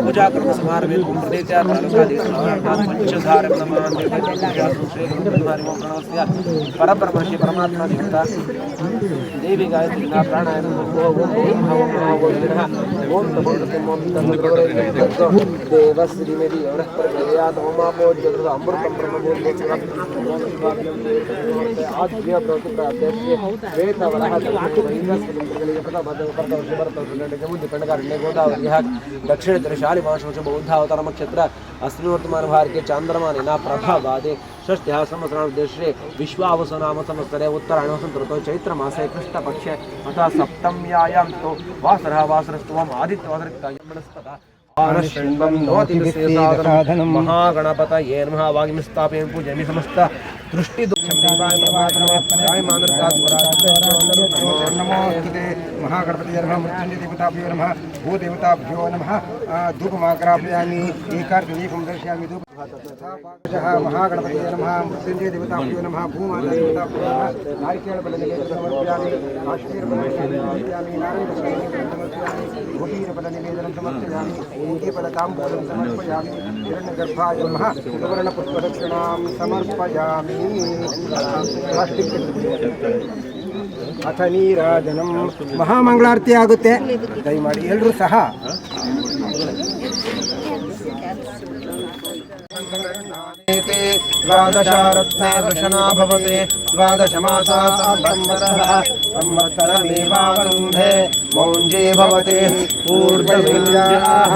पूजा कर्म समारंभे परब्रह्मर्षि परमात्मा देवता देवी गायत्री प्राणायाम ओम देवश्री मेरी अमृतम दक्षिण त्रिशाली महाशोच बौद्धावतार नक्षत्र अस्मिन् वर्तमान भारतीय चांद्रमानेन प्रभावादे षष्ठ्याः संवत्सरादेशे विश्वावसुनाम संवत्सरे उत्तरायण वसंत ऋतौ चैत्रमासे कृष्णपक्षे अतः सप्तम्यायां तो वासरः वासरस्तुवम् आदित्यवासरक्तायं बृहस्पतिः महागणपतये नमः वाग्मी स्थापयामि पूजयामि समस्त दृष्टि महागणपतये नमः मृत्युंजय देवताभ्यो नमः भूदेवताभ्यो नमः धूपमाग्रापयामि एकार्कदीपं दर्शयामि महागणपतये नमः मृत्युंजय देवताभ्यो नमः भूमाता देवताभ्यो नमः नारिकेलफलनिवेदनं समर्पयामि काश्मीरफलनिवेदनं समर्पयामि नारायणफलनिवेदनं समर्पयामि भूषीरफलनिवेदनं समर्पयामि फलताम्बूलं समर्पयामि हिरण्यगर्भाय नमः सुवर्णपुष्पदक्षिणां समर्पयामि अथ नीराजनं महामंगलारती आगुत्ते दयमाडि एल्लರೂ सह द्वादशारत्नदर्शना भवते द्वादशमासाः संवत्सरमेवावरुन्धे मौञ्जे भवते ऊर्जविन्द्याः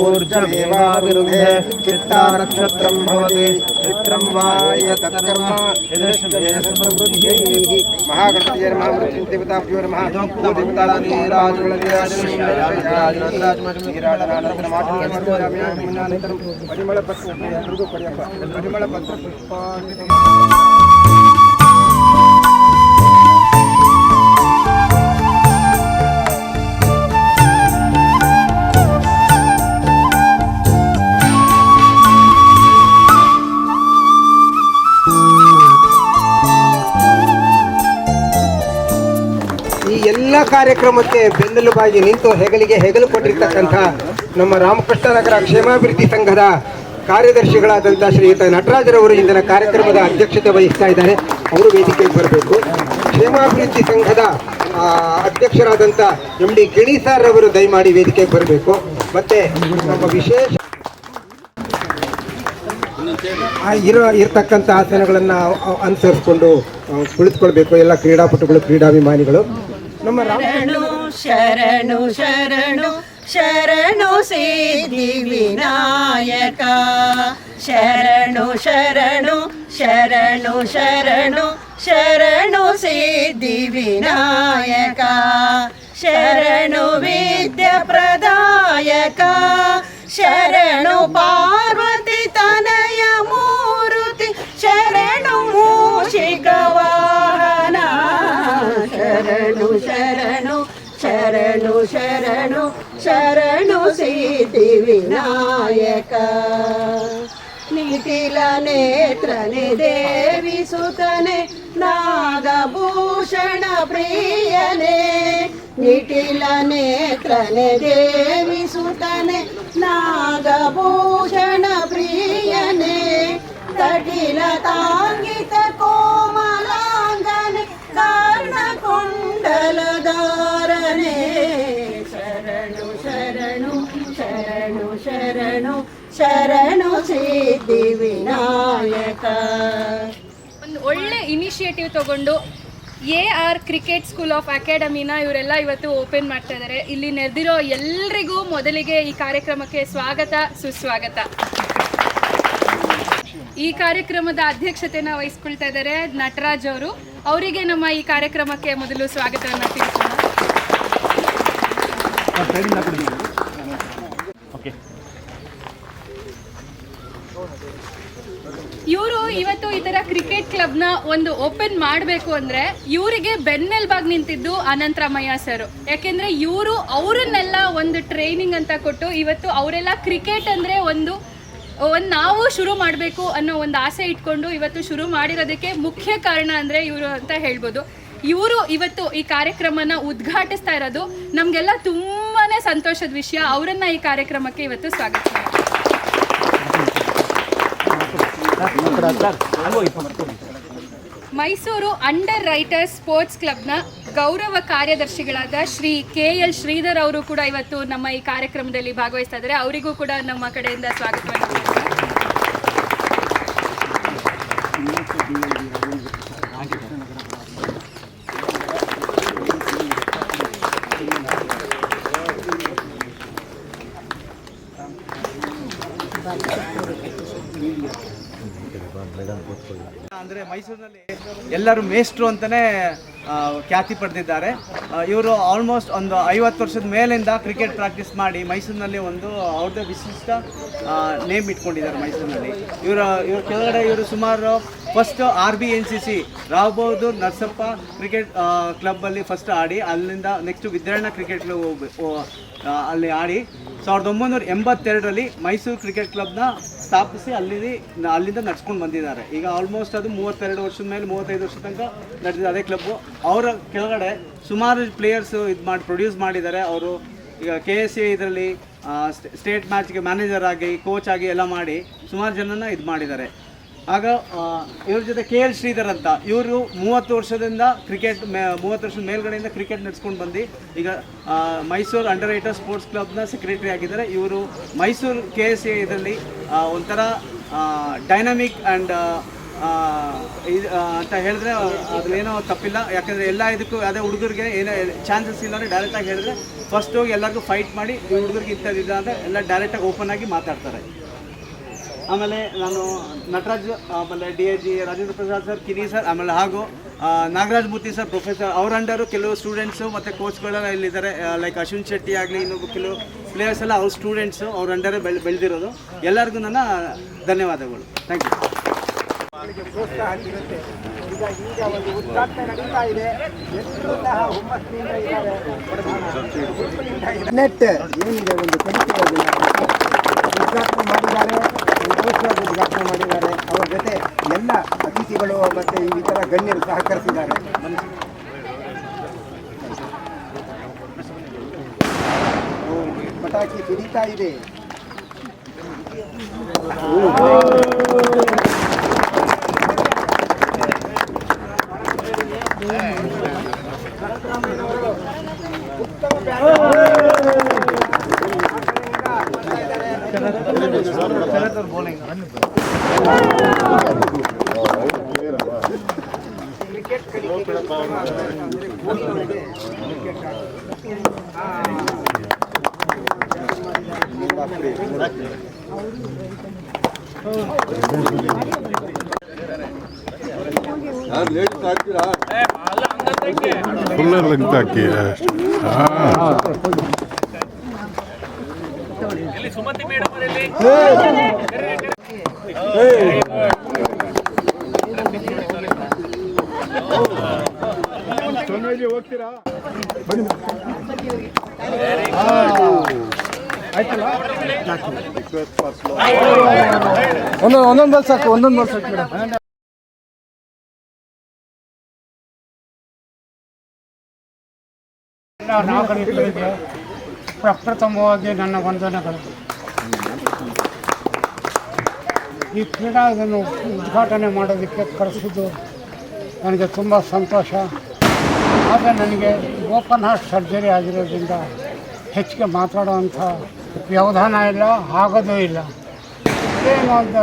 ऊर्जमेवाविरुन्धे चित्ता नक्षत्रं भवते चित्रं वा यत्कर्म यदश्मे समृद्धिः महागणपतये नमः मृत्युंजयदेवताभ्यो नमः ಎಲ್ಲ ಕಾರ್ಯಕ್ರಮಕ್ಕೆ ಬೆನ್ನೆಲುಬಾಗಿ ನಿಂತು ಹೆಗಲಿಗೆ ಹೆಗಲು ಕೊಟ್ಟಿರ್ತಕ್ಕಂಥ ನಮ್ಮ ರಾಮಕೃಷ್ಣ ನಗರ ಕ್ಷೇಮಾಭಿವೃದ್ಧಿ ಸಂಘದ ಕಾರ್ಯದರ್ಶಿಗಳಾದಂಥ ಶ್ರೀಯುತ ನಟರಾಜರವರು ಇಂದಿನ ಕಾರ್ಯಕ್ರಮದ ಅಧ್ಯಕ್ಷತೆ ವಹಿಸ್ತಾ ಇದ್ದಾರೆ. ಅವರು ವೇದಿಕೆಗೆ ಬರಬೇಕು. ಕ್ಷೇಮಾಭಿವೃದ್ಧಿ ಸಂಘದ ಅಧ್ಯಕ್ಷರಾದಂಥ MD ಗಿಣಿ ಸರ್ ಅವರು ದಯಮಾಡಿ ವೇದಿಕೆಗೆ ಬರಬೇಕು. ಮತ್ತೆ ನಮ್ಮ ವಿಶೇಷ ಇರತಕ್ಕಂಥ ಆಸನಗಳನ್ನು ಅನುಸರಿಸಿಕೊಂಡು ಕುಳಿತುಕೊಳ್ಬೇಕು ಎಲ್ಲ ಕ್ರೀಡಾಪಟುಗಳು ಕ್ರೀಡಾಭಿಮಾನಿಗಳು. ನಮ್ಮ ಶರಣು ಶರಣು ಶರಣು ಸಿದ್ಧಿ ವಿನಾಯಕ ಶರಣು ಶರಣು ಶರಣು ಶರಣು ಶರಣು ಸಿದ್ಧಿ ವಿನಾಯಕ ಶರಣು ವಿದ್ಯಾ ಪ್ರದಾಯಕ ಶರಣು ಪಾರ್ವತಿ ತನಯ ಮೂರುತಿ ಶರಣು ಮೂಷಿಕ ವಾಹನ ಶರಣು ಶರಣು ಶರಣು ಶರಣು ಶರಣು ಸಿದ್ಧಿ ವಿನಾಯಕ ನಿಖಿಲ ನೇತ್ರನೆ ದೇವಿ ಸುತನೆ ನಾಗಭೂಷಣ ಪ್ರಿಯನೆ ನಿಖಿಲ ನೇತ್ರನೆ ದೇವಿ ಸುತನೆ ನಾಗಭೂಷಣ ಪ್ರಿಯನೆ ಕಟಿಲ ತಾಂಗಿತ ಕೋಮಲಾಂಗನೆ ಕಾರಣಕುಂಡಲಧಾರನೆ ಶರಣು ಶರಣು ಶರಣು ಶರಣು ಶರಣು ಸಿದ್ಧಿ ವಿನಾಯಕ. ಒಂದು ಒಳ್ಳೆ ಇನಿಷಿಯೇಟಿವ್ ತಗೊಂಡು AR ಕ್ರಿಕೆಟ್ ಸ್ಕೂಲ್ ಆಫ್ ಅಕಾಡೆಮಿನ ಇವರೆಲ್ಲ ಇವತ್ತು ಓಪನ್ ಮಾಡ್ತಾ ಇದ್ದಾರೆ. ಇಲ್ಲಿ ನೆರೆದಿರೋ ಎಲ್ರಿಗೂ ಮೊದಲಿಗೆ ಈ ಕಾರ್ಯಕ್ರಮಕ್ಕೆ ಸ್ವಾಗತ ಸುಸ್ವಾಗತ. ಈ ಕಾರ್ಯಕ್ರಮದ ಅಧ್ಯಕ್ಷತೆನ ವಹಿಸ್ಕೊಳ್ತಾ ಇದ್ದಾರೆ ನಟರಾಜ್ ಅವರು. ಅವರಿಗೆ ನಮ್ಮ ಈ ಕಾರ್ಯಕ್ರಮಕ್ಕೆ ಮೊದಲು ಸ್ವಾಗತವನ್ನು ತಿಳಿಸೋಣ. ಇವರು ಇವತ್ತು ಈ ತರ ಕ್ರಿಕೆಟ್ ಕ್ಲಬ್ನ ಒಂದು ಓಪನ್ ಮಾಡಬೇಕು ಅಂದ್ರೆ ಇವರಿಗೆ ಬೆನ್ನೆಲುಬಾಗಿ ನಿಂತಿದ್ದು ಅನಂತರಾಮಯ್ಯ ಸರ್. ಯಾಕೆಂದ್ರೆ ಅವರನ್ನೆಲ್ಲ ಒಂದು ಟ್ರೈನಿಂಗ್ ಅಂತ ಕೊಟ್ಟು ಇವತ್ತು ಅವರೆಲ್ಲ ಕ್ರಿಕೆಟ್ ಅಂದ್ರೆ ಒಂದು ನಾವು ಶುರು ಮಾಡಬೇಕು ಅನ್ನೋ ಒಂದು ಆಸೆ ಇಟ್ಕೊಂಡು ಇವತ್ತು ಶುರು ಮಾಡಿರೋದಕ್ಕೆ ಮುಖ್ಯ ಕಾರಣ ಅಂದರೆ ಇವರು ಅಂತ ಹೇಳ್ಬೋದು. ಇವರು ಇವತ್ತು ಈ ಕಾರ್ಯಕ್ರಮನ ಉದ್ಘಾಟಿಸ್ತಾ ಇರೋದು ನಮಗೆಲ್ಲ ತುಂಬಾ ಸಂತೋಷದ ವಿಷಯ. ಅವರನ್ನು ಈ ಕಾರ್ಯಕ್ರಮಕ್ಕೆ ಇವತ್ತು ಸ್ವಾಗತಿಸ್ತಾರೆ. ಮೈಸೂರು ಅಂಡರ್ ರೈಟರ್ಸ್ ಸ್ಪೋರ್ಟ್ಸ್ ಕ್ಲಬ್ನ ಗೌರವ ಕಾರ್ಯದರ್ಶಿಗಳಾದ ಶ್ರೀ KL ಶ್ರೀಧರ್ ಅವರು ಕೂಡ ಇವತ್ತು ನಮ್ಮ ಈ ಕಾರ್ಯಕ್ರಮದಲ್ಲಿ ಭಾಗವಹಿಸ್ತಾ ಇದ್ದಾರೆ. ಅವರಿಗೂ ಕೂಡ ನಮ್ಮ ಕಡೆಯಿಂದ ಸ್ವಾಗತವನ್ನು ಮಾಡ್ತಾರೆ. ಅಂದರೆ ಮೈಸೂರಿನಲ್ಲಿ ಎಲ್ಲರೂ ಮೇಷ್ಟ್ರು ಅಂತಲೇ ಖ್ಯಾತಿ ಪಡೆದಿದ್ದಾರೆ. ಇವರು ಆಲ್ಮೋಸ್ಟ್ ಒಂದು 50 ವರ್ಷದ ಮೇಲಿಂದ ಕ್ರಿಕೆಟ್ ಪ್ರಾಕ್ಟೀಸ್ ಮಾಡಿ ಮೈಸೂರಿನಲ್ಲಿ ಒಂದು ಅವ್ರದ್ದೇ ವಿಶಿಷ್ಟ ನೇಮ್ ಇಟ್ಕೊಂಡಿದ್ದಾರೆ ಮೈಸೂರಿನಲ್ಲಿ. ಇವ್ರ ಕೆಳಗಡೆ ಇವರು ಸುಮಾರು first RBNCC Rao Bahadur Narasappa cricket ಕ್ಲಬ್ಬಲ್ಲಿ ಫಸ್ಟ್ ಆಡಿ, ಅಲ್ಲಿಂದ ನೆಕ್ಸ್ಟ್ ವಿದ್ಯಾರಣ್ಯ ಕ್ರಿಕೆಟ್ ಕ್ಲಬ್ ಅಲ್ಲಿ ಆಡಿ 1982ರಲ್ಲಿ ಮೈಸೂರು ಕ್ರಿಕೆಟ್ ಕ್ಲಬ್ನ ಸ್ಥಾಪಿಸಿ ಅಲ್ಲಿಂದ ನಡ್ಸ್ಕೊಂಡು ಬಂದಿದ್ದಾರೆ. ಈಗ ಆಲ್ಮೋಸ್ಟ್ ಅದು 32 ವರ್ಷದ ಮೇಲೆ 35 ವರ್ಷದ ತನಕ ನಡೆದಿದೆ ಅದೇ ಕ್ಲಬ್ಬು. ಅವರ ಕೆಳಗಡೆ ಸುಮಾರು ಪ್ಲೇಯರ್ಸು ಪ್ರೊಡ್ಯೂಸ್ ಮಾಡಿದ್ದಾರೆ. ಅವರು ಈಗ KSA ಇದರಲ್ಲಿ ಸ್ಟೇಟ್ ಮ್ಯಾಚ್ಗೆ ಮ್ಯಾನೇಜರ್ ಆಗಿ ಕೋಚ್ ಆಗಿ ಎಲ್ಲ ಮಾಡಿ ಸುಮಾರು ಜನನ ಮಾಡಿದ್ದಾರೆ. ಆಗ ಇವ್ರ ಜೊತೆ KL ಶ್ರೀಧರ್ ಅಂತ ಇವರು 30 ವರ್ಷದಿಂದ 30 ವರ್ಷದ ಮೇಲ್ಗಡೆಯಿಂದ ಕ್ರಿಕೆಟ್ ನಡೆಸ್ಕೊಂಡು ಬಂದು ಈಗ ಮೈಸೂರು ಅಂಡರ್ ರೈಟರ್ ಸ್ಪೋರ್ಟ್ಸ್ ಕ್ಲಬ್ನ ಸೆಕ್ರೆಟರಿ ಆಗಿದ್ದಾರೆ. ಇವರು ಮೈಸೂರು KSA ಇದರಲ್ಲಿ ಒಂಥರ ಡೈನಾಮಿಕ್ ಆ್ಯಂಡ್ ಅಂತ ಹೇಳಿದ್ರೆ ಅದ್ರೇನೋ ತಪ್ಪಿಲ್ಲ. ಯಾಕಂದರೆ ಎಲ್ಲ ಇದಕ್ಕೂ ಅದೇ ಹುಡುಗರಿಗೆ ಏನೋ ಚಾನ್ಸಸ್ ಇಲ್ಲ ಅಂದರೆ ಡೈರೆಕ್ಟಾಗಿ ಹೇಳಿದ್ರೆ ಫಸ್ಟ್ ಹೋಗಿ ಎಲ್ಲರಿಗೂ ಫೈಟ್ ಮಾಡಿ ಈ ಹುಡುಗರಿಗೆ ಇಂಥದ್ದಿಲ್ಲ ಅಂದರೆ ಎಲ್ಲ ಡೈರೆಕ್ಟಾಗಿ ಓಪನ್ ಆಗಿ ಮಾತಾಡ್ತಾರೆ. ಆಮೇಲೆ ನಾನು ನಟರಾಜ್, ಆಮೇಲೆ DIG Rajendra Prasad sir, Kini sir, ಆಮೇಲೆ ಹಾಗೂ ನಾಗರಾಜ್ ಮೂರ್ತಿ ಸರ್ ಪ್ರೊಫೆಸರ್, ಅವ್ರ ಅಂಡರು ಕೆಲವು ಸ್ಟೂಡೆಂಟ್ಸು ಮತ್ತು ಕೋಚ್ಗಳೆಲ್ಲ ಇಲ್ಲಿದ್ದಾರೆ. ಲೈಕ್ ಅಶ್ವಿನ್ ಶೆಟ್ಟಿ ಆಗಲಿ, ಇನ್ನೊಬ್ಬ ಕೆಲವು ಪ್ಲೇಯರ್ಸ್ ಎಲ್ಲ ಅವ್ರ ಸ್ಟೂಡೆಂಟ್ಸು ಅವ್ರ ಅಂಡರೇ ಬೆಳೆದಿರೋದು. ಎಲ್ಲರಿಗೂ ನನ್ನ ಧನ್ಯವಾದಗಳು. Thank you. ಪ್ರೋತ್ಸಾಹ ಸಿಗುತ್ತೆ. ಈಗ ಒಂದು ಉದ್ಘಾಟನೆ ನಡೀತಾ ಇದೆ. ಎಲ್ಲರೂ ಸಹ ಹುಮ್ಮಸ್ಸಿನಿಂದ ಇದ್ದಾರೆ. ನೆಟ್ ಏನಿದೆ ಒಂದು ಪರಿಚಯ ಉದ್ಘಾಟನೆ ಮಾಡಿದ್ದಾರೆ, ಸಂತೋಷವಾಗಿ ಉದ್ಘಾಟನೆ ಮಾಡಿದ್ದಾರೆ. ಅವರ ಜೊತೆ ಎಲ್ಲ ಅತಿಥಿಗಳು ಮತ್ತು ಇತರ ಗಣ್ಯರು ಸಹಕರಿಸಿದ್ದಾರೆ. ಪಟಾಕಿ ಸಿಡಿತಾ ಇದೆ. ಕ್ರಿಕೆಟ್ ಫುಲ್ಲರ್ ಲೆಂತ್ ಹಾಕಿ ಹೋಗ್ತೀರಾ? ಒಂದೊಂದು ಬಲ್ ಸಾಕು, ಒಂದೊಂದು ಬಲ್ ಸಾಕು ಮೇಡಮ್. ನಾಗರಿಕರಿಗೆ ಪ್ರಪ್ರಥಮವಾಗಿ ನನ್ನ ವಂದನೆಗಳು. ಈ ಕ್ರೀಡಾವನ್ನು ಉದ್ಘಾಟನೆ ಮಾಡೋದಕ್ಕೆ ಕರೆಸಿದ್ದು ನನಗೆ ತುಂಬ ಸಂತೋಷ. ಆದರೆ ನನಗೆ ಓಪನ್ ಹಾರ್ಟ್ ಸರ್ಜರಿ ಆಗಿರೋದ್ರಿಂದ ಹೆಚ್ಚಿಗೆ ಮಾತಾಡೋವಂಥ ವ್ಯವಧಾನ ಇಲ್ಲ, ಆಗೋದೂ ಇಲ್ಲ. ಏನು ಒಂದು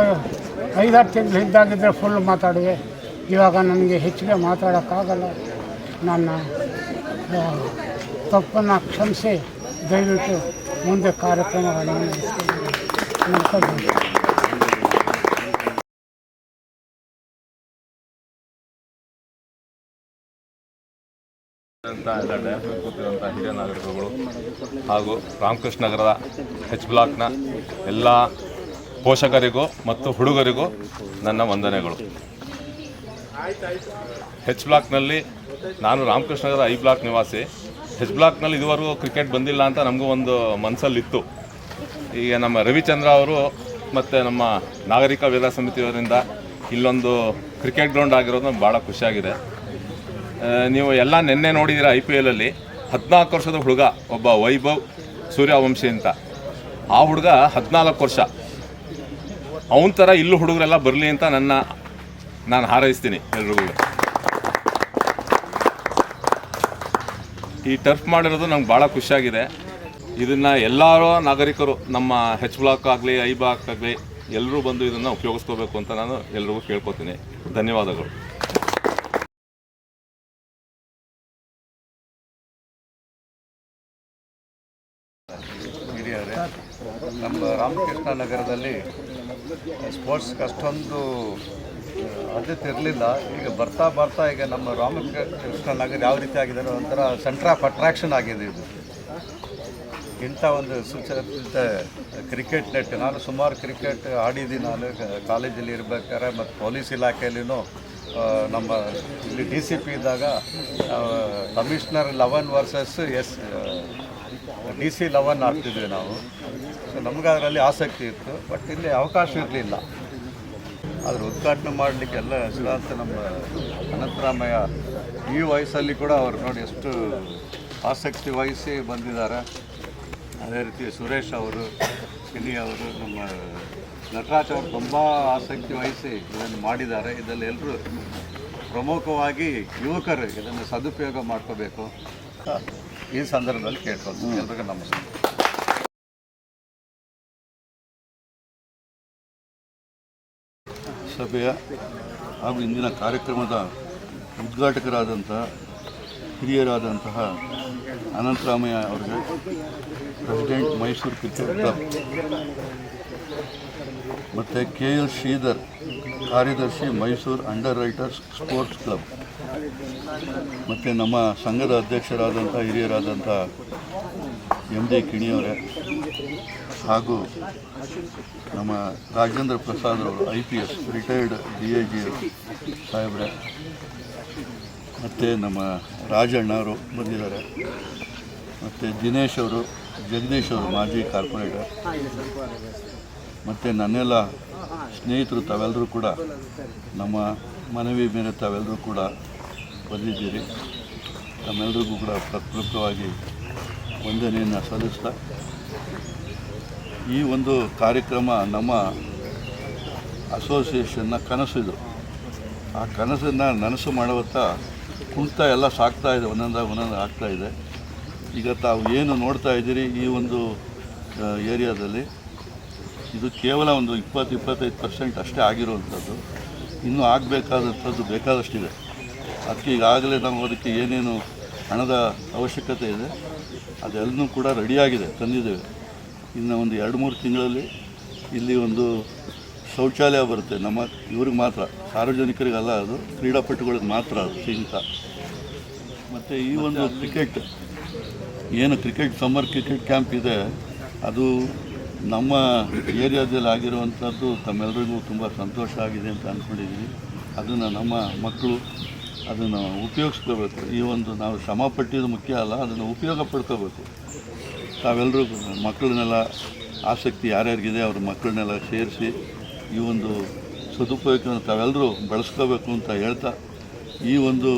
5-6 ತಿಂಗಳು ಹಿಂದಾಗಿದ್ದರೆ ಫುಲ್ ಮಾತಾಡುವೆ. ಇವಾಗ ನನಗೆ ಹೆಚ್ಚಿಗೆ ಮಾತಾಡೋಕ್ಕಾಗಲ್ಲ. ನನ್ನ ತಪ್ಪನ್ನು ಕ್ಷಮಿಸಿ ದಯವಿಟ್ಟು ಮುಂದೆ ಕಾರ್ಯಕ್ರಮಗಳನ್ನು ನಡೆಸಬೇಕು. ಎಲ್ಲ ಡಯಾಸ್ನಲ್ಲಿ ಕೂತಿರುವಂಥ ಹಿರಿಯ ನಾಗರಿಕರುಗಳು ಹಾಗೂ ರಾಮಕೃಷ್ಣ ನಗರದ H ಬ್ಲಾಕ್ನ ಎಲ್ಲ ಪೋಷಕರಿಗೂ ಮತ್ತು ಹುಡುಗರಿಗೂ ನನ್ನ ವಂದನೆಗಳು. H ಬ್ಲಾಕ್ನಲ್ಲಿ ನಾನು ರಾಮಕೃಷ್ಣ ನಗರ I ಬ್ಲಾಕ್ ನಿವಾಸಿ. H ಬ್ಲಾಕ್ನಲ್ಲಿ ಇದುವರೆಗೂ ಕ್ರಿಕೆಟ್ ಬಂದಿಲ್ಲ ಅಂತ ನಮಗೂ ಒಂದು ಮನಸ್ಸಲ್ಲಿತ್ತು. ಈಗ ನಮ್ಮ ರವಿಚಂದ್ರ ಅವರು ಮತ್ತು ನಮ್ಮ ನಾಗರಿಕ ವೇದ ಸಮಿತಿಯವರಿಂದ ಇಲ್ಲೊಂದು ಕ್ರಿಕೆಟ್ ಗ್ರೌಂಡ್ ಆಗಿರೋದು ನಮ್ಗೆ ಭಾಳ ಖುಷಿಯಾಗಿದೆ. ನೀವು ಎಲ್ಲ ನಿನ್ನೆ ನೋಡಿದ್ದೀರ IPL-ಅಲ್ಲಿ 14 ವರ್ಷದ ಹುಡುಗ ಒಬ್ಬ ವೈಭವ್ ಸೂರ್ಯವಂಶಿ ಅಂತ. ಆ ಹುಡುಗ 14 ವರ್ಷ. ಅವನ ಥರ ಇಲ್ಲೂ ಹುಡುಗರೆಲ್ಲ ಬರಲಿ ಅಂತ ನಾನು ಹಾರೈಸ್ತೀನಿ ಎಲ್ರಿಗೂ. ಈ ಟರ್ಫ್ ಮಾಡಿರೋದು ನಮ್ಗೆ ಭಾಳ ಖುಷಿಯಾಗಿದೆ. ಇದನ್ನು ಎಲ್ಲರೂ ನಾಗರಿಕರು ನಮ್ಮ H ಬ್ಲಾಕ್ ಆಗಲಿ I ಬ್ಲಾಕ್ ಆಗಲಿ ಎಲ್ಲರೂ ಬಂದು ಇದನ್ನು ಉಪಯೋಗಿಸ್ಕೋಬೇಕು ಅಂತ ನಾನು ಎಲ್ರಿಗೂ ಕೇಳ್ಕೊತೀನಿ. ಧನ್ಯವಾದಗಳು. ಹಿರಿಯರೇ, ನಮ್ಮ ರಾಮಕೃಷ್ಣ ನಗರದಲ್ಲಿ ಸ್ಪೋರ್ಟ್ಸ್ಗೆ ಅಷ್ಟೊಂದು ಆದ್ಯತೆ ಇರಲಿಲ್ಲ. ಈಗ ಬರ್ತಾ ಈಗ ನಮ್ಮ ರಾಮಕೃಷ್ಣ ನಗರ ಯಾವ ರೀತಿ ಆಗಿದೆ ಒಂಥರ ಸೆಂಟರ್ ಆಫ್ ಅಟ್ರಾಕ್ಷನ್ ಆಗಿದೆ. ಇದು ಇಂಥ ಒಂದು ಸುಸಜ್ಜಿತ ಕ್ರಿಕೆಟ್ ನೆಟ್, ನಾನು ಸುಮಾರು ಕ್ರಿಕೆಟ್ ಆಡಿದ್ದೀನಿ. ನಾನು ಕಾಲೇಜಲ್ಲಿ ಇರಬೇಕಾದ್ರೆ ಮತ್ತು ಪೊಲೀಸ್ ಇಲಾಖೆಯಲ್ಲಿನೂ ನಮ್ಮ ಇಲ್ಲಿ DCP ಇದ್ದಾಗ ಕಮಿಷನರ್ 11 ವರ್ಸಸ್ DC 11 ಆಡ್ತಿದ್ವಿ ನಾವು. ಸೊ ನಮ್ಗೆ ಅದರಲ್ಲಿ ಆಸಕ್ತಿ ಇತ್ತು, ಬಟ್ ಇಲ್ಲಿ ಅವಕಾಶ ಇರಲಿಲ್ಲ. ಆದರೆ ಉದ್ಘಾಟನೆ ಮಾಡಲಿಕ್ಕೆ ಎಲ್ಲ ಶ್ರೀಮಂತ ನಮ್ಮ ಅನಂತರಾಮಯ್ಯ ಈ ವಯಸ್ಸಲ್ಲಿ ಕೂಡ ಅವರು ನೋಡಿ ಎಷ್ಟು ಆಸಕ್ತಿ ವಹಿಸಿ ಬಂದಿದ್ದಾರೆ. ಅದೇ ರೀತಿ ಸುರೇಶ್ ಅವರು, ಸಿನಿ ಅವರು, ನಮ್ಮ ನಟರಾಜ್ ಅವರು ತುಂಬ ಆಸಕ್ತಿ ವಹಿಸಿ ಇದನ್ನು ಮಾಡಿದ್ದಾರೆ. ಇದರಲ್ಲಿ ಎಲ್ಲರೂ ಪ್ರಮುಖವಾಗಿ ಯುವಕರು ಇದನ್ನು ಸದುಪಯೋಗ ಮಾಡ್ಕೋಬೇಕು ಈ ಸಂದರ್ಭದಲ್ಲಿ ಕೇಳ್ಕೊಳ್ತೀನಿ. ಎಲ್ರಿಗೂ ನಮಸ್ಕಾರ. ಸಭೆಯ ಹಾಗೂ ಇಂದಿನ ಕಾರ್ಯಕ್ರಮದ ಉದ್ಘಾಟಕರಾದಂಥ ಹಿರಿಯರಾದಂತಹ ಅನಂತರಾಮಯ್ಯ ಅವರಿಗೆ, ಪ್ರೆಸಿಡೆಂಟ್ ಮೈಸೂರು ಕ್ರಿಕೆಟ್ ಕ್ಲಬ್, ಮತ್ತು KL ಶ್ರೀಧರ್, ಕಾರ್ಯದರ್ಶಿ Mysuru under writers sports club, ಮತ್ತು ನಮ್ಮ ಸಂಘದ ಅಧ್ಯಕ್ಷರಾದಂಥ ಹಿರಿಯರಾದಂಥ MD ಕಿಣಿಯವರೇ, ಹಾಗೂ ನಮ್ಮ ರಾಜೇಂದ್ರ ಪ್ರಸಾದ್ ಅವರು IPS ರಿಟೈರ್ಡ್ DIG ಸಾಹೇಬ್ರೆ, ಮತ್ತು ನಮ್ಮ ರಾಜಣ್ಣ ಅವರು ಬಂದಿದ್ದಾರೆ, ಮತ್ತು ದಿನೇಶ್ ಅವರು, ಜಗದೀಶ್ ಅವರು ಮಾಜಿ ಕಾರ್ಪೊರೇಟರ್, ಮತ್ತು ನನ್ನೆಲ್ಲ ಸ್ನೇಹಿತರು ತಾವೆಲ್ಲರೂ ಕೂಡ ನಮ್ಮ ಮನವಿ ಮೇಲೆ ತಾವೆಲ್ಲರೂ ಕೂಡ ಬಂದಿದ್ದೀರಿ. ತಮ್ಮೆಲ್ಲರಿಗೂ ಕೂಡ ಪ್ರತ್ಯೇಕವಾಗಿ ವಂದನೆಯನ್ನು ಸಲ್ಲಿಸ್ತಾ, ಈ ಒಂದು ಕಾರ್ಯಕ್ರಮ ನಮ್ಮ ಅಸೋಸಿಯೇಷನ್ನ ಕನಸಿದು. ಆ ಕನಸನ್ನು ನನಸು ಮಾಡುವತ್ತ ಕುಂತಾ ಎಲ್ಲ ಸಾಗ್ತಾಯಿದೆ, ಒಂದೊಂದು ಆಗ್ತಾಯಿದೆ. ಈಗ ತಾವು ಏನು ನೋಡ್ತಾ ಇದ್ದೀರಿ ಈ ಒಂದು ಏರಿಯಾದಲ್ಲಿ, ಇದು ಕೇವಲ ಒಂದು 20-25% ಅಷ್ಟೇ ಆಗಿರುವಂಥದ್ದು. ಇನ್ನೂ ಆಗಬೇಕಾದಂಥದ್ದು ಬೇಕಾದಷ್ಟಿದೆ. ಅದಕ್ಕೆ ಈಗಾಗಲೇ ನಾವು ಅದಕ್ಕೆ ಏನೇನು ಹಣದ ಅವಶ್ಯಕತೆ ಇದೆ ಅದೆಲ್ಲನೂ ಕೂಡ ರೆಡಿಯಾಗಿದೆ, ತಂದಿದ್ದೇವೆ. ಇನ್ನು ಒಂದು 2-3 ತಿಂಗಳಲ್ಲಿ ಇಲ್ಲಿ ಒಂದು ಶೌಚಾಲಯ ಬರುತ್ತೆ. ನಮ್ಮ ಇವ್ರಿಗೆ ಮಾತ್ರ, ಸಾರ್ವಜನಿಕರಿಗಲ್ಲ, ಅದು ಕ್ರೀಡಾಪಟುಗಳಿಗೆ ಮಾತ್ರ ಅದು ಸೀಮಿತ. ಮತ್ತು ಈ ಒಂದು ಕ್ರಿಕೆಟ್ ಸಮ್ಮರ್ ಕ್ರಿಕೆಟ್ ಕ್ಯಾಂಪ್ ಇದೆ, ಅದು ನಮ್ಮ ಏರಿಯಾದಲ್ಲಿ ಆಗಿರುವಂಥದ್ದು ತಮ್ಮೆಲ್ಲರಿಗೂ ತುಂಬ ಸಂತೋಷ ಆಗಿದೆ ಅಂತ ಅಂದ್ಕೊಂಡಿದ್ದೀನಿ. ಅದನ್ನು ನಮ್ಮ ಮಕ್ಕಳು ಅದನ್ನು ಉಪಯೋಗಿಸ್ಕೋಬೇಕು. ಈ ಒಂದು ನಾವು ಶ್ರಮ ಪಟ್ಟಿದ್ದು ಮುಖ್ಯ ಅಲ್ಲ, ಅದನ್ನು ಉಪಯೋಗ ಪಡ್ಕೋಬೇಕು. ತಾವೆಲ್ಲರೂ ಮಕ್ಕಳನ್ನೆಲ್ಲ ಆಸಕ್ತಿ ಯಾರ್ಯಾರಿಗಿದೆ ಅವ್ರ ಮಕ್ಕಳನ್ನೆಲ್ಲ ಸೇರಿಸಿ ಈ ಒಂದು ಸದುಪಯೋಗವನ್ನು ತಾವೆಲ್ಲರೂ ಬಳಸ್ಕೋಬೇಕು ಅಂತ ಹೇಳ್ತಾ, ಈ ಒಂದು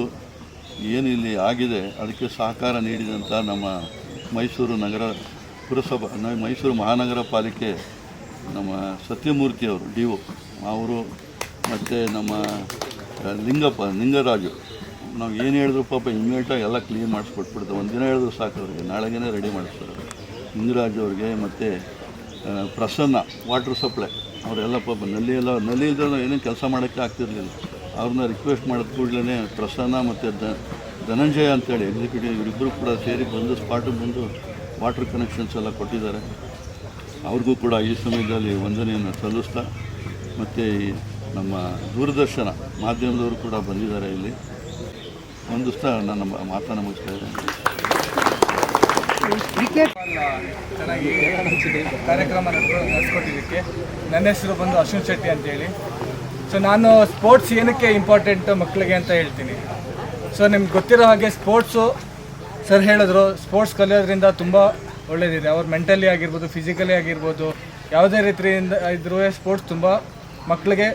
ಏನು ಇಲ್ಲಿ ಆಗಿದೆ ಅದಕ್ಕೆ ಸಹಕಾರ ನೀಡಿದಂಥ ನಮ್ಮ ಮೈಸೂರು ನಗರ ಪುರಸಭಾ, ಮೈಸೂರು ಮಹಾನಗರ ಪಾಲಿಕೆ, ನಮ್ಮ ಸತ್ಯಮೂರ್ತಿಯವರು DO ಅವರು, ಮತ್ತು ನಮ್ಮ ಲಿಂಗರಾಜು, ನಾವು ಏನು ಹೇಳಿದ್ರು ಪಾಪ ಇಮ್ಮಿಡಿಯೇಟಾಗಿ ಎಲ್ಲ ಕ್ಲೀನ್ ಮಾಡಿಸ್ಕೊಟ್ಬಿಡ್ತಾರೆ. ಒಂದು ದಿನ ಹೇಳಿದ್ರು ಸಾಕು, ಅವ್ರಿಗೆ ನಾಳೆಗೇ ರೆಡಿ ಮಾಡಿಸ್ತಾರೆ. ಲಿಂಗರಾಜು ಅವ್ರಿಗೆ, ಮತ್ತು ಪ್ರಸನ್ನ ವಾಟರ್ ಸಪ್ಲೈ ಅವರೆಲ್ಲ ಪಾಪ ನಲ್ಲಿ ಇಲ್ದ್ರೆ ಏನೇನು ಕೆಲಸ ಮಾಡೋಕ್ಕೆ ಆಗ್ತಿರಲಿಲ್ಲ. ಅವ್ರನ್ನ ರಿಕ್ವೆಸ್ಟ್ ಮಾಡಿದ ಕೂಡಲೇ ಪ್ರಸನ್ನ ಮತ್ತು ಧನಂಜಯ ಅಂತೇಳಿ ಎಕ್ಸಿಕ್ಯೂಟಿವ್, ಇವರಿಬ್ಬರು ಕೂಡ ಸೇರಿ ಬಂದು ಸ್ಪಾಟಿಗೆ ಬಂದು ವಾಟರ್ ಕನೆಕ್ಷನ್ಸ್ ಎಲ್ಲ ಕೊಟ್ಟಿದ್ದಾರೆ. ಅವ್ರಿಗೂ ಕೂಡ ಈ ಸಮಯದಲ್ಲಿ ವಂದನೆಯನ್ನು ಸಲ್ಲಿಸ್ತಾ, ಮತ್ತು ನಮ್ಮ ದೂರದರ್ಶನ ಮಾಧ್ಯಮದವರು ಕೂಡ ಬಂದಿದ್ದಾರೆ ಇಲ್ಲಿ ಹೊಂದಿಸ್ತಾ ನನ್ನ ಮಾತನ್ನು ಮುಗಿಸ್ತಾ ಇದ್ದೇನೆ. ಚೆನ್ನಾಗಿ ಕಾರ್ಯಕ್ರಮ ನಡೆಸ್ಕೊಟ್ಟಿದ್ದಕ್ಕೆ. ನನ್ನ ಹೆಸರು ಬಂದು ಅಶ್ವಿನ್ ಶೆಟ್ಟಿ ಅಂತೇಳಿ. ಸೊ ನಾನು ಸ್ಪೋರ್ಟ್ಸ್ ಏನಕ್ಕೆ ಇಂಪಾರ್ಟೆಂಟು ಮಕ್ಕಳಿಗೆ ಅಂತ ಹೇಳ್ತೀನಿ. ಸೊ ನಿಮ್ಗೆ ಗೊತ್ತಿರೋ ಹಾಗೆ ಸ್ಪೋರ್ಟ್ಸು, ಸರ್ ಹೇಳಿದ್ರು, ಸ್ಪೋರ್ಟ್ಸ್ ಕಲಿಯೋದ್ರಿಂದ ತುಂಬ ಒಳ್ಳೆಯದಿದೆ. ಅವ್ರು ಮೆಂಟಲಿ ಆಗಿರ್ಬೋದು, ಫಿಸಿಕಲಿ ಆಗಿರ್ಬೋದು, ಯಾವುದೇ ರೀತಿಯಿಂದ ಇದ್ರೂ ಸ್ಪೋರ್ಟ್ಸ್ ತುಂಬ ಮಕ್ಕಳಿಗೆ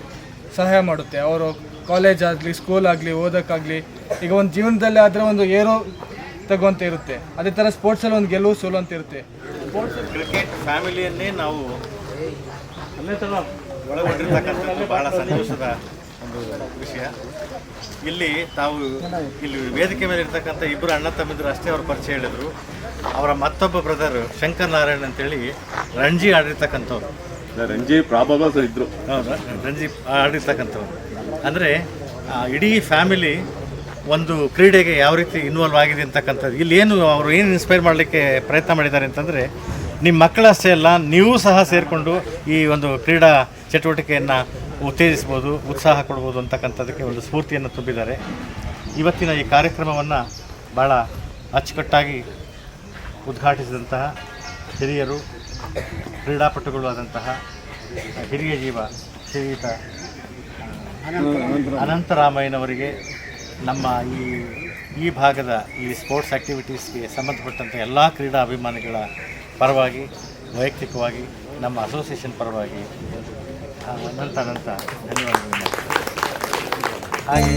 ಸಹಾಯ ಮಾಡುತ್ತೆ. ಅವರು ಕಾಲೇಜ್ ಆಗಲಿ ಸ್ಕೂಲ್ ಆಗಲಿ ಓದೋಕ್ಕಾಗಲಿ, ಈಗ ಒಂದು ಜೀವನದಲ್ಲಿ ಆದರೆ ಒಂದು ಏರೋ ತಗುವಂತ ಇರುತ್ತೆ, ಅದೇ ಥರ ಸ್ಪೋರ್ಟ್ಸಲ್ಲಿ ಒಂದು ಗೆಲುವು ಸೋಲು ಅಂತ ಇರುತ್ತೆ. ಕ್ರಿಕೆಟ್ ಫ್ಯಾಮಿಲಿಯನ್ನೇ ನಾವು ಒಳಗೊಂಡಿರ್ತಕ್ಕಂಥದ್ದು ಭಾಳ ಸಂತೋಷದ ಒಂದು ವಿಷಯ. ಇಲ್ಲಿ ವೇದಿಕೆ ಮೇಲೆ ಇರ್ತಕ್ಕಂಥ ಇಬ್ಬರು ಅಣ್ಣ ತಮ್ಮಿದ್ರು ಅಷ್ಟೇ ಅವ್ರ ಪರಿಚಯ ಹೇಳಿದರು. ಅವರ ಮತ್ತೊಬ್ಬ ಬ್ರದರ್ ಶಂಕರ್ ನಾರಾಯಣ್ ಅಂತೇಳಿ ರಣಜಿ ಆಡಿರ್ತಕ್ಕಂಥವ್ರು, ರಂಜಿ ಪ್ರಾಬಬಲ್ಸ್ ಇದ್ರು. ಹೌದಾ, ರಂಜಿ ಆಡಿರ್ತಕ್ಕಂಥವ್ರು. ಅಂದರೆ ಇಡೀ ಫ್ಯಾಮಿಲಿ ಒಂದು ಕ್ರೀಡೆಗೆ ಯಾವ ರೀತಿ ಇನ್ವಾಲ್ವ್ ಆಗಿದೆ ಅಂತಕ್ಕಂಥದ್ದು. ಇಲ್ಲಿ ಅವರು ಏನು ಇನ್ಸ್ಪೈರ್ ಮಾಡಲಿಕ್ಕೆ ಪ್ರಯತ್ನ ಮಾಡಿದ್ದಾರೆ ಅಂತಂದರೆ, ನಿಮ್ಮ ಮಕ್ಕಳಷ್ಟೇ ಅಲ್ಲ, ನೀವು ಸಹ ಸೇರಿಕೊಂಡು ಈ ಒಂದು ಕ್ರೀಡಾ ಚಟುವಟಿಕೆಯನ್ನು ಉತ್ತೇಜಿಸ್ಬೋದು, ಉತ್ಸಾಹ ಕೊಡ್ಬೋದು ಅಂತಕ್ಕಂಥದ್ದಕ್ಕೆ ಒಂದು ಸ್ಫೂರ್ತಿಯನ್ನು ತುಂಬಿದ್ದಾರೆ. ಇವತ್ತಿನ ಈ ಕಾರ್ಯಕ್ರಮವನ್ನು ಭಾಳ ಅಚ್ಚುಕಟ್ಟಾಗಿ ಉದ್ಘಾಟಿಸಿದಂತಹ ಹಿರಿಯರು, ಕ್ರೀಡಾಪಟುಗಳು ಆದಂತಹ ಹಿರಿಯ ಜೀವ ಶ್ರೀಯುತ ಅನಂತರಾಮಯ್ಯನವರಿಗೆ ನಮ್ಮ ಈ ಭಾಗದ ಈ ಸ್ಪೋರ್ಟ್ಸ್ ಆ್ಯಕ್ಟಿವಿಟೀಸ್ಗೆ ಸಂಬಂಧಪಟ್ಟಂಥ ಎಲ್ಲ ಕ್ರೀಡಾ ಅಭಿಮಾನಿಗಳ ಪರವಾಗಿ, ವೈಯಕ್ತಿಕವಾಗಿ, ನಮ್ಮ ಅಸೋಸಿಯೇಷನ್ ಪರವಾಗಿ ಅನಂತ ಧನ್ಯವಾದಗಳು. ಹಾಗೆ